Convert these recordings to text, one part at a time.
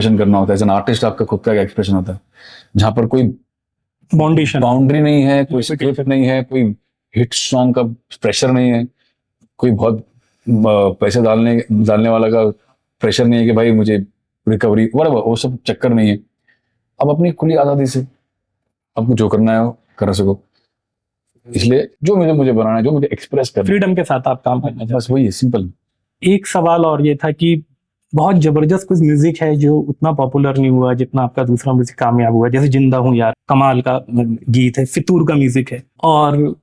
Expression करना होता है, एज एन आर्टिस्ट आपका खुद का एक एक्सप्रेशन होता है, जहाँ पर कोई बाउंड्री नहीं है, कोई स्क्रिप्ट नहीं है, कोई हिट सॉन्ग का प्रेशर नहीं है, कोई बहुत पैसे डालने वाला का प्रेशर नहीं है कि भाई मुझे रिकवरी वो सब चक्कर नहीं है। अब अपनी खुली आज़ादी से आपको जो करना है वो कर सको, इसलिए जो मुझे बनाना है, जो मुझे एक्सप्रेस करना है, फ्रीडम के साथ आप काम करना, बस वही है, सिंपल। एक सवाल और ये था कि बहुत जबरदस्त कुछ म्यूजिक है जो उतना पॉपुलर नहीं हुआ जितना आपका दूसरा म्यूजिक कामयाब हुआ, जैसे जिंदा हूँ यार, कमाल का गीत है, फितूर का म्यूजिक है और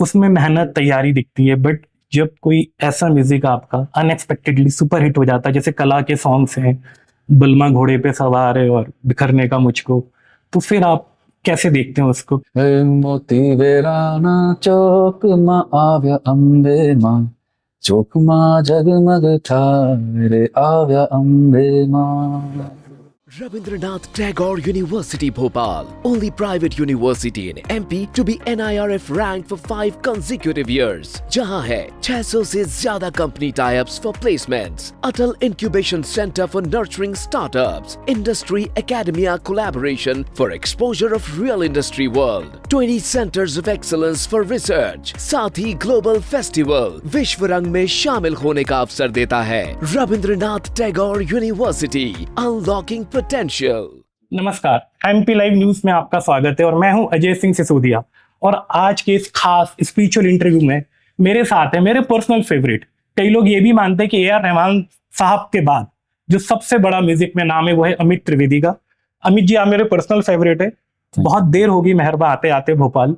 उसमें मेहनत तैयारी दिखती है, बट जब कोई ऐसा म्यूजिक आपका अनएक्सपेक्टेडली सुपर हिट हो जाता है, जैसे कला के सॉन्ग्स हैं, बलमा घोड़े पे सवार है और बिखरने का मुझको, तो फिर आप कैसे देखते हैं उसको? मोती वेराना चौक मा आव्या अंबे मां, चौक मा जगमग ठारे आव्या अंबे मां। Rabindranath Tagore University Bhopal, only private university in MP to be NIRF ranked for 5 consecutive years. जहां है 600 से ज्यादा company tie-ups for placements, Atal Incubation Center for nurturing startups, Industry Academia collaboration for exposure of real industry world, 20 centers of excellence for research, साथ ही Global Festival विश्व रंग में शामिल होने का अवसर देता है। Rabindranath Tagore university, unlocking potential. नमस्कार, एमपी लाइव न्यूज में आपका स्वागत है और मैं हूं अजय सिंह सिसोदिया। और आज के इस खास स्पिरिचुअल इंटरव्यू में मेरे साथ है मेरे पर्सनल फेवरेट, कई लोग ये भी मानते हैं कि ए आर रहमान साहब के बाद जो सबसे बड़ा म्यूजिक में नाम है वो है अमित त्रिवेदी का। अमित जी, आप मेरे पर्सनल फेवरेट है। बहुत देर होगी मेहरबा आते आते भोपाल,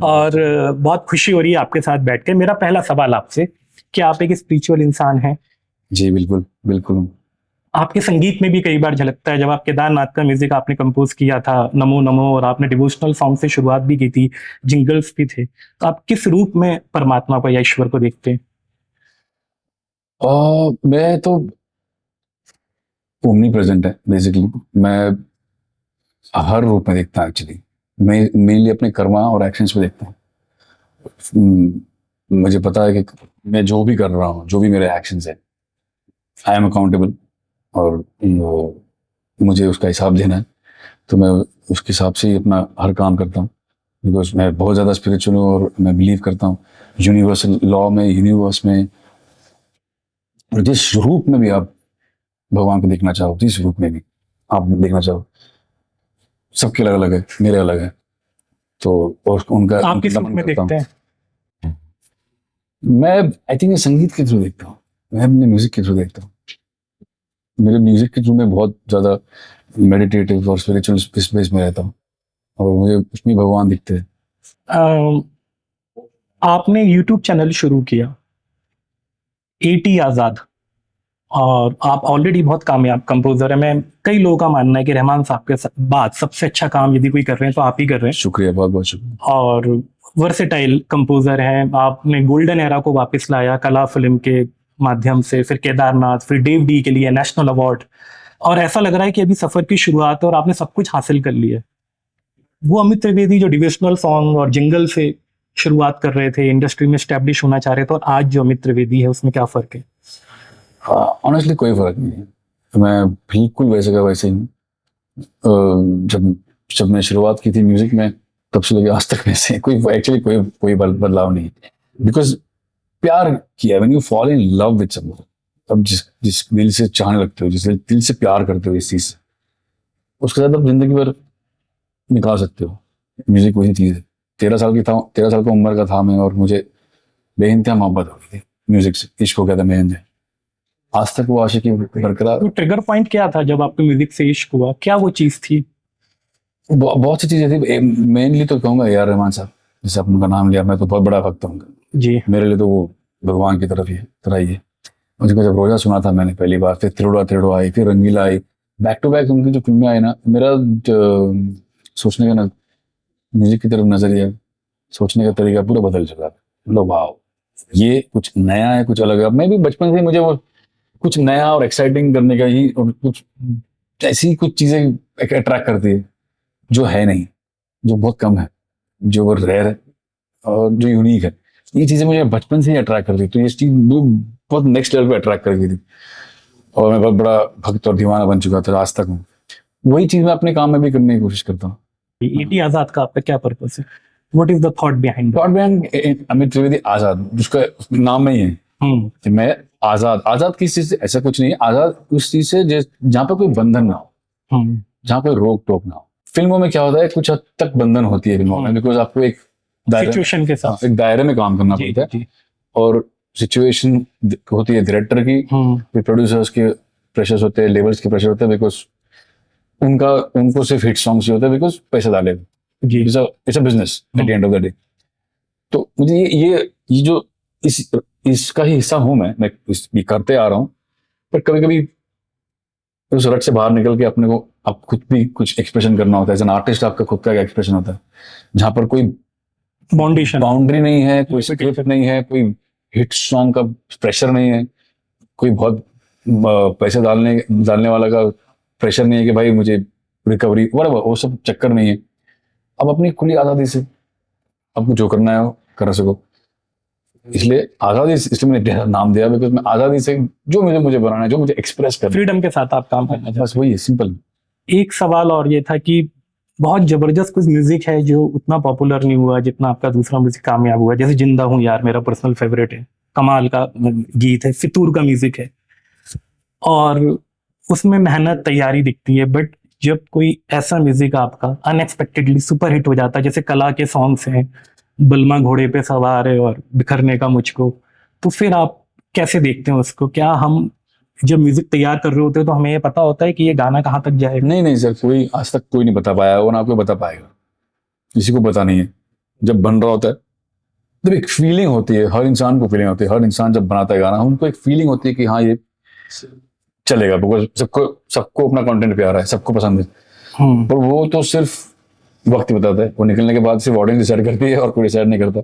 और बहुत खुशी हो रही है आपके साथ बैठ के। मेरा पहला सवाल आपसे कि आप एक स्पिरिचुअल इंसान हैं? जी बिल्कुल बिल्कुल। आपके संगीत में भी कई बार झलकता है। जब आप केदारनाथ का म्यूजिक आपने कंपोज किया था, नमो नमो, और आपने डिवोशनल सॉन्ग से शुरुआत भी की थी, जिंगल्स भी थे, तो आप किस रूप में परमात्मा को या ईश्वर को देखते हैं? मैं तो ओमनी प्रेजेंट है बेसिकली। मैं हर रूप में देखता हूँ एक्चुअली। मैं मेनली अपने कर्मा और एक्शंस पे देखता हूँ। मुझे पता है कि मैं जो भी कर रहा हूँ, जो भी मेरे एक्शंस है, आई एम अकाउंटेबल, और मुझे उसका हिसाब देना है, तो मैं उसके हिसाब से ही अपना हर काम करता हूँ। बिकॉज मैं बहुत ज़्यादा स्पिरिचुअल हूँ और मैं बिलीव करता हूँ यूनिवर्सल लॉ में, यूनिवर्स में। और जिस रूप में भी आप भगवान को देखना चाहो, जिस रूप में भी आप देखना चाहो, सबके अलग अलग है, मेरे अलग है। तो और उनका आप किस रूप में देखते हैं? मैं आई थिंक संगीत के थ्रू देखता हूँ, मैं अपने म्यूजिक के थ्रू देखता हूँ। मेरे म्यूजिक के थ्रू में बहुत ज़्यादा मेडिटेटिव और स्पिरिचुअल स्पेस में रहता हूँ, और मुझे उसमें भगवान दिखते हैं। आपने यूट्यूब चैनल शुरू किया एटी आज़ाद, और आप ऑलरेडी बहुत कामयाब कंपोजर है। मैं कई लोगों का मानना है कि रहमान साहब के बाद सबसे अच्छा काम यदि कोई कर रहे हैं तो आप ही कर रहे हैं। शुक्रिया, बहुत बहुत शुक्रिया। और वर्सेटाइल कंपोजर हैं। आपने गोल्डन एरा को वापस लाया कला फिल्म के माध्यम से, फिर केदारनाथ, फिर डेव डी के लिए नेशनल अवार्ड, और ऐसा लग रहा है कि अभी सफर की शुरुआत है और आपने सब कुछ हासिल कर लिया। वो अमित त्रिवेदी जो डिवोशनल सॉन्ग और जिंगल से शुरुआत कर रहे थे, इंडस्ट्री में स्टैब्लिश होना चाह रहे थे, और आज जो अमित त्रिवेदी है उसमें क्या फर्क है? ऑनेस्टली कोई फर्क नहीं है। मैं बिल्कुल वैसे का वैसे ही हूँ। जब मैं शुरुआत की थी म्यूजिक में, तब से लेकर आज तक वैसे कोई बदलाव नहीं है। बिकॉज प्यार किया, when you fall in love with someone, अब जिस दिल से चाहने लगते हो, जिस दिल से प्यार करते हो इस चीज से, उसके साथ आप जिंदगी भर निकाल सकते हो। म्यूजिक वही चीज है। 13 साल का उम्र का था मैं, और मुझे बेइंतहा मोहब्बत हो गई थी म्यूजिक से, इश्क हो गया था मेरे। आज तक वो आशिकी बरकरार। तो ट्रिगर पॉइंट क्या था जब आपको म्यूजिक से इश्क हुआ? क्या वो चीज थी? बहुत सी चीजें थी। मेनली तो कहूँगा ए आर रहमान साहब, जैसे आपने उनका नाम लिया, मैं तो बहुत बड़ा भक्त हूँ उनका जी। मेरे लिए तो वो भगवान की तरह ही है। मुझको जब रोजा सुना था मैंने पहली बार, फिर त्रिड़ुआ आई, फिर रंगीला आई, बैक टू बैक उनकी जो फिल्में आई ना, मेरा सोचने का म्यूजिक की तरफ नजरिया, सोचने का तरीका पूरा बदल चुका है। मतलब वाह, ये कुछ नया है, कुछ अलग है। मैं भी बचपन से मुझे वो कुछ नया और एक्साइटिंग करने का ही, और कुछ ऐसी कुछ चीजें अट्रैक्ट करती है जो है नहीं, जो बहुत कम है, जो वो रेयर है और जो यूनिक है। ये चीजें मुझे बचपन से ही अट्रैक्ट करती थी। तो ये चीज बहुत नेक्स्ट लेवल पे अट्रैक्ट कर गई थी। और मैं बहुत बड़ा भक्त और दीवाना बन चुका था, आज तक हूँ। वही चीज मैं अपने काम में भी करने की कोशिश करता हूँ। ईटी आजाद का आपका क्या पर्पस है? What is the thought behind? Broadband Amit Trivedi Azad, जिसका नाम में ही है कि मैं आजाद। आजाद किस चीज से? ऐसा कुछ नहीं है। आजाद उस चीज से जहाँ पे कोई बंधन ना हो, जहाँ कोई रोक टोक ना हो। फिल्मों में क्या होता है, कुछ हद तक बंधन होती है फिल्मों में, बिकॉज आपको एक सिचुएशन के साथ एक दायरे में काम करना जी, पड़ता है, जी। और सिचुएशन होती है डायरेक्टर की, फिर प्रोड्यूसर्स के प्रेशर्स होते हैं, लेबल्स के प्रेशर होते हैं, बिकॉज उनको सिर्फ हिट सॉन्ग्स ही होते हैं, बिकॉज पैसे डाले। जी। It's a business at the end of the day. तो मुझे ये जो इसका ही हिस्सा हूं मैं ये करते आ रहा हूँ, पर कभी कभी उस रट से बाहर निकल के अपने को आप खुद भी कुछ एक्सप्रेशन करना होता है। एज एन आर्टिस्ट आपका खुद का एक्सप्रेशन होता है, जहां पर कोई फाउंडेशन बाउंड्री नहीं है, कोई स्क्रिप्ट नहीं है, कोई हिट सॉन्ग का प्रेशर नहीं है, कोई बहुत पैसे डालने वाला का प्रेशर नहीं है कि भाई मुझे रिकवरी वो सब चक्कर नहीं है। अब अपनी खुली आज़ादी से आपको जो करना है वो कर सको। इसलिए आज़ादी, इसलिए मैंने नाम दिया, बिकॉज मैं आज़ादी से जो मुझे बनाना है, जो मुझे एक्सप्रेस करना है, फ्रीडम के साथ आप काम करना बस वही है, सिंपल। एक सवाल और ये था कि बहुत जबरदस्त कुछ म्यूजिक है जो उतना पॉपुलर नहीं हुआ जितना आपका दूसरा म्यूजिक कामयाब हुआ। जैसे जिंदा हूँ यार मेरा पर्सनल फेवरेट है, कमाल का गीत है, फितूर का म्यूजिक है, और उसमें मेहनत तैयारी दिखती है। बट जब कोई ऐसा म्यूजिक आपका अनएक्सपेक्टेडली सुपर हिट हो जाता है, जैसे कला के सॉन्ग्स हैं, बलमा घोड़े पे सवार है और बिखरने का मुझको, तो फिर आप कैसे देखते हैं उसको? क्या हम जब म्यूजिक तैयार कर रहे होते हैं तो हमें ये पता होता है कि ये गाना कहाँ तक जाएगा? नहीं सर, कोई आज तक कोई नहीं बता पाया, वो ना आपको बता पाएगा, किसी को पता नहीं है। जब बन रहा होता है तो एक फीलिंग होती है, हर इंसान को फीलिंग होती है। हर इंसान जब बनाता है गाना, उनको एक फीलिंग होती है कि हाँ ये चलेगा, बिकॉज सबको अपना कंटेंट प्यारा है, सबको पसंद है। पर वो तो सिर्फ वक्त बताता है, वो निकलने के बाद सिर्फ ऑडियंस डिसाइड करती है और कोई डिसाइड नहीं करता।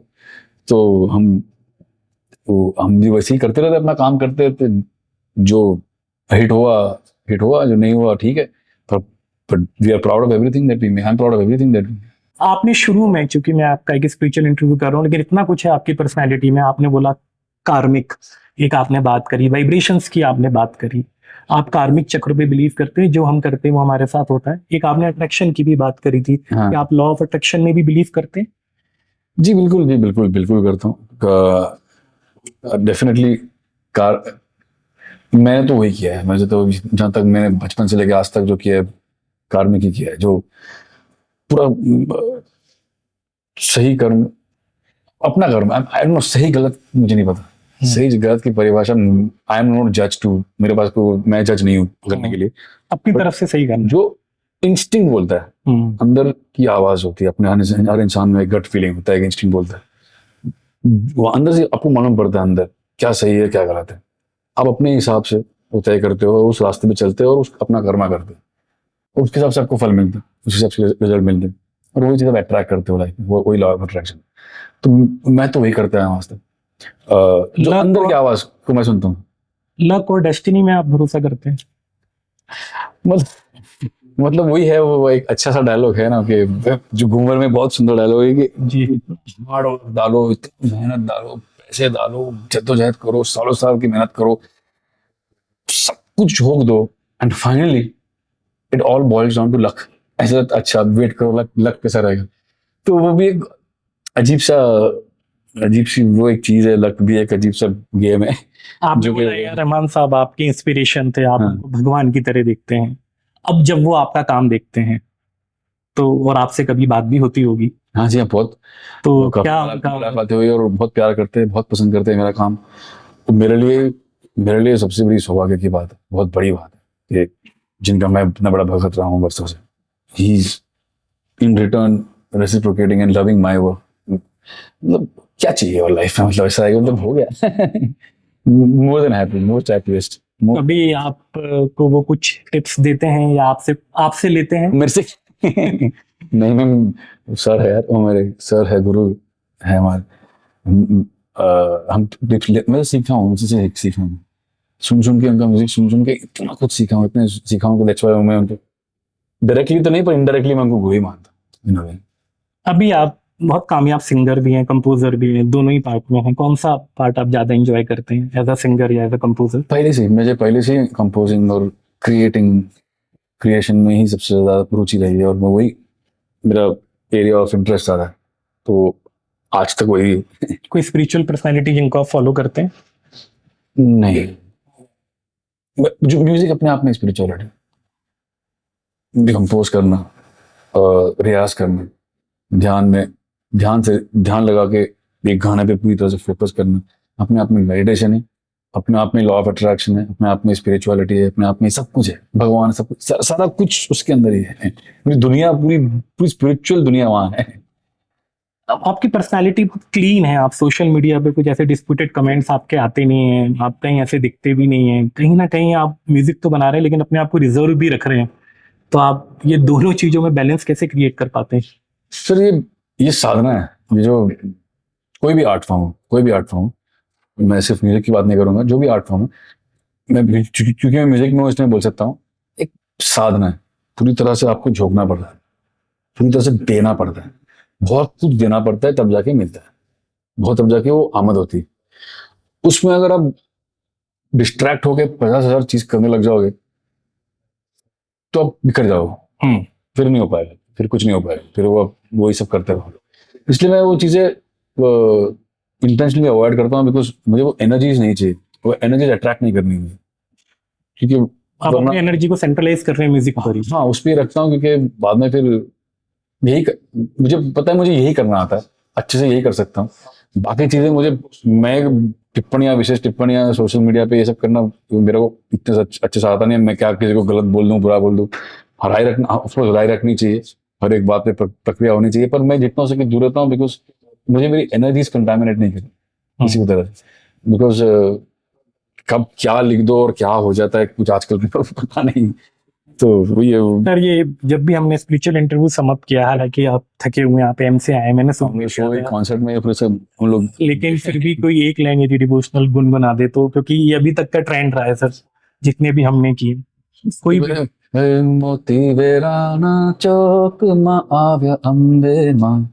तो हम भी वैसे ही करते रहते, अपना काम करते रहते। जो हिट हुआ, जो नहीं हुआ ठीक है, but we are proud of everything that we make. I am proud of everything that we. आपने शुरू में, चूंकि मैं आपका एक स्पिरिचुअल इंटरव्यू कर रहा हूँ, लेकिन इतना कुछ है आपकी पर्सनैलिटी में। आपने बोला कार्मिक, एक आपने बात करी, वाइब्रेशंस की आपने बात करी। आप कार्मिक चक्र पे बिलीव करते हैं, जो हम करते हैं वो हमारे साथ होता है। एक आपने अट्रैक्शन की भी बात करी थी, हाँ। कि आप लॉ ऑफ अट्रैक्शन में भी बिलीव करते हैं? जी बिल्कुल करता हूँ। डेफिनेटली मैंने तो वही किया है। मुझे तो जहाँ तक मैंने बचपन से लेकर आज तक जो किया है, कार्मिक ही किया है, जो पूरा सही कर्म, अपना कर्म। आई डोंट नो, सही गलत मुझे नहीं पता। सही गलत की परिभाषा आई एम नॉट जज टू, मेरे पास को मैं जज नहीं हूँ करने के लिए। अपनी तरफ से सही करना, जो इंस्टिंक्ट बोलता है, अंदर की आवाज होती है अपने हर इंसान में, गट फीलिंग होता है, एक इंस्टिंक्ट बोलता है, वो अंदर से आपको मालूम पड़ता है अंदर क्या सही है क्या गलत है। आप अपने हिसाब से वो तय करते हो, उस रास्ते पे चलते हो और अपना कर्मा करते हो, उसके हिसाब से आपको फल मिलता है, उस हिसाब से रिजल्ट मिलते हैं, और वही चीज़ आप अट्रैक्ट करते हो लाइफ में, वही लॉ ऑफ अट्रैक्शन। तो मैं तो वही करता है आज तक। जो अंदर की आवाज को मैं सुनता हूँ। लक और डेस्टिनी में आप भरोसा करते हैं? मतलब वही है, वो एक अच्छा सा डायलॉग है ना, कि जो घूमर में बहुत सुंदर डायलॉग है कि जी, मारो डालो, मेहनत डालो, पैसे डालो, जद्दोजहद करो, सालों साल की मेहनत करो, सब कुछ झोंक दो, and finally it all boils down to luck. ऐसा अच्छा वेट करो, लक कैसा रहेगा। तो वो भी एक अजीब सी वो एक चीज है। लक भी एक अजीब सा गेम है। आप जो जो कि रहमान साहब आपके इंस्पिरेशन थे, आप हाँ। उनको भगवान की तरह देखते हैं। अब जब वो आपका काम देखते हैं तो, और आपसे कभी बात भी होती होगी, हाँ जी, हाँ, बहुत। तो काफी क्या उनका मुलाकातें हुई और बहुत प्यार करते हैं, बहुत पसंद करते हैं मेरा काम। तो मेरे लिए सबसे बड़ी सौभाग्य की बात है, बहुत बड़ी बात है कि जिनका मैं इतना बड़ा भगत रहा हूँ वर्षों से, he is in return reciprocating and loving my work. मतलब क्या चाहिए और लाइफ में, मतलब ऐसा है कि मतलब हो गया। More than happy, most happiest. कभी आप को वो कुछ टिप्स देते हैं या आपसे लेते हैं? मेरे से नहीं, मैं सर है यार, वो मेरे सर है, गुरु है हमारे। हम टिप्स मैं सीखा हूँ उनसे, सीखा हूँ सुन के, उनका म्यूजिक सुन के इतना कुछ सीखा हूँ, इतने सीखा हूँ कि दैट्स व्हाई मैं उनको डायरेक्टली तो नहीं, पर इनडायरेक्टली मैं उनको गुरु ही मानता हूँ। अभी आप बहुत कामयाब सिंगर भी हैं, कंपोजर भी हैं, दोनों ही पार्ट में हैं। कौन सा पार्ट आप ज़्यादा एंजॉय करते हैं, एज अ सिंगर या एज अ कंपोजर? मुझे पहले से कंपोजिंग और क्रिएशन में ही सबसे ज़्यादा रुचि रही है, और मैं वही मेरा एरिया ऑफ इंटरेस्ट ज़्यादा है, तो आज तक वही। कोई स्पिरिचुअल पर्सनैलिटी जिनको आप फॉलो करते हैं? नहीं, जो म्यूजिक अपने आप में स्पिरिचुअलिटी, कंपोज करना, रियाज करना, ध्यान लगा के एक गाने पे पूरी तरह से फोकस करना, अपने आप में मेडिटेशन है, अपने आप में लॉ ऑफ अट्रैक्शन है, अपने आप में स्पिरिचुअलिटी है, अपने आप में सब कुछ है, भगवान सब कुछ, सारा कुछ उसके अंदर ही है। पूरी दुनिया, पूरी स्पिरिचुअल दुनिया वहाँ है। अब आपकी पर्सनालिटी बहुत क्लीन है, आप सोशल मीडिया पे कुछ ऐसे डिस्प्यूटेड कमेंट्स आपके आते नहीं हैं, आप कहीं ऐसे दिखते भी नहीं हैं, कहीं ना कहीं आप म्यूजिक तो बना रहे हैं लेकिन अपने आप को रिजर्व भी रख रहे हैं, तो आप ये दोनों चीजों में बैलेंस कैसे क्रिएट कर पाते हैं? सर ये साधना है। ये जो कोई भी आर्ट फॉर्म, मैं सिर्फ म्यूजिक की बात नहीं करूंगा, जो भी आर्ट फॉर्म है, मैं क्योंकि मैं म्यूजिक में इसमें बोल सकता हूँ, एक साधना है। पूरी तरह से आपको झोंकना पड़ता है, पूरी तरह से देना पड़ता है, बहुत कुछ देना पड़ता है, तब जाके मिलता है, बहुत तब जाके वो आमद होती है। उसमें अगर आप डिस्ट्रैक्ट होके 50,000 चीज करने लग जाओगे तो आप बिखर जाओगे, फिर नहीं हो पाएगा, फिर कुछ नहीं हो पाएगा, फिर वो आप वही सब करते रहो। इसलिए मैं वो चीजें इंटेंशनली अवॉइड करता हूँ, बिकॉज मुझे वो एनर्जीज नहीं चाहिए, वो एनर्जीज अट्रैक्ट नहीं करनी है, क्योंकि आप अपनी एनर्जी को सेंट्रलाइज कर रहे हैं म्यूजिक पर ही। हाँ, उस पर ही रखता हूँ, क्योंकि बाद में फिर मुझे पता है, मुझे यही करना आता है, अच्छे से यही कर सकता हूँ। बाकी चीजें मैं विशेष टिप्पणियां सोशल मीडिया पे ये सब करना मेरे को इतने अच्छे से आता नहीं है। मैं क्या किसी को गलत बोल दूं, बुरा बोल दूं, राय रखनी चाहिए, हर एक बात पे प्रक्रिया होनी चाहिए, पर मैं जितना हो सके दूर रहता हूँ, बिकॉज मुझे मेरी एनर्जीज कंटामिनेट नहीं करनी किसी भी तरह से, बिकॉज कब क्या लिख दो और क्या हो जाता है कुछ आजकल पता नहीं। तो ये सर, ये जब भी हमने स्पिरिचुअल इंटरव्यू समाप्त किया, हालांकि आप थके हुए यहाँ पे एम से आए, मैंने कॉन्सर्ट में फिर से हम लोग, लेकिन फिर भी कोई एक लाइन यदि डिवोशनल गुनगुना दे तो, क्योंकि ये अभी तक का ट्रेंड रहा है सर, जितने भी हमने किए, कोई भी। मोती वेराना चौक मा आव्या अंबे मां,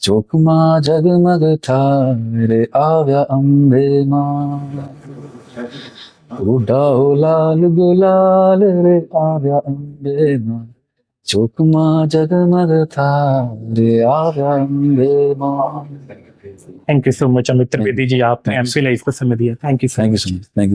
चौक मा जगमग ठारे आव्या अंबे मां, उड़ाओ लाल गुलाल रे आव्या अंबे मां, चौक मा जगमग ठारे आव्या अंबे मां। Thank you so much Amit Trivedi ji, आपने एमपी लाइफ को समय दिया। Thank you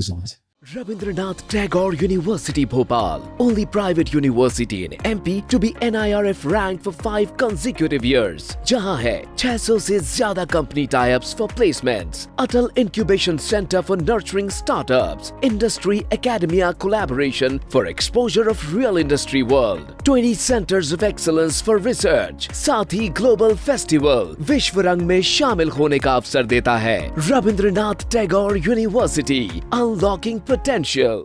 so much. Rabindranath Tagore University Bhopal, only private university in MP to be NIRF ranked for 5 consecutive years. जहां है 600 से ज्यादा company tie-ups for placements, Atal Incubation Center for nurturing startups, Industry Academia collaboration for exposure of real industry world, 20 centers of excellence for research, साथ ही Global Festival विश्व रंग में शामिल होने का अवसर देता है। Rabindranath Tagore University, unlocking potential.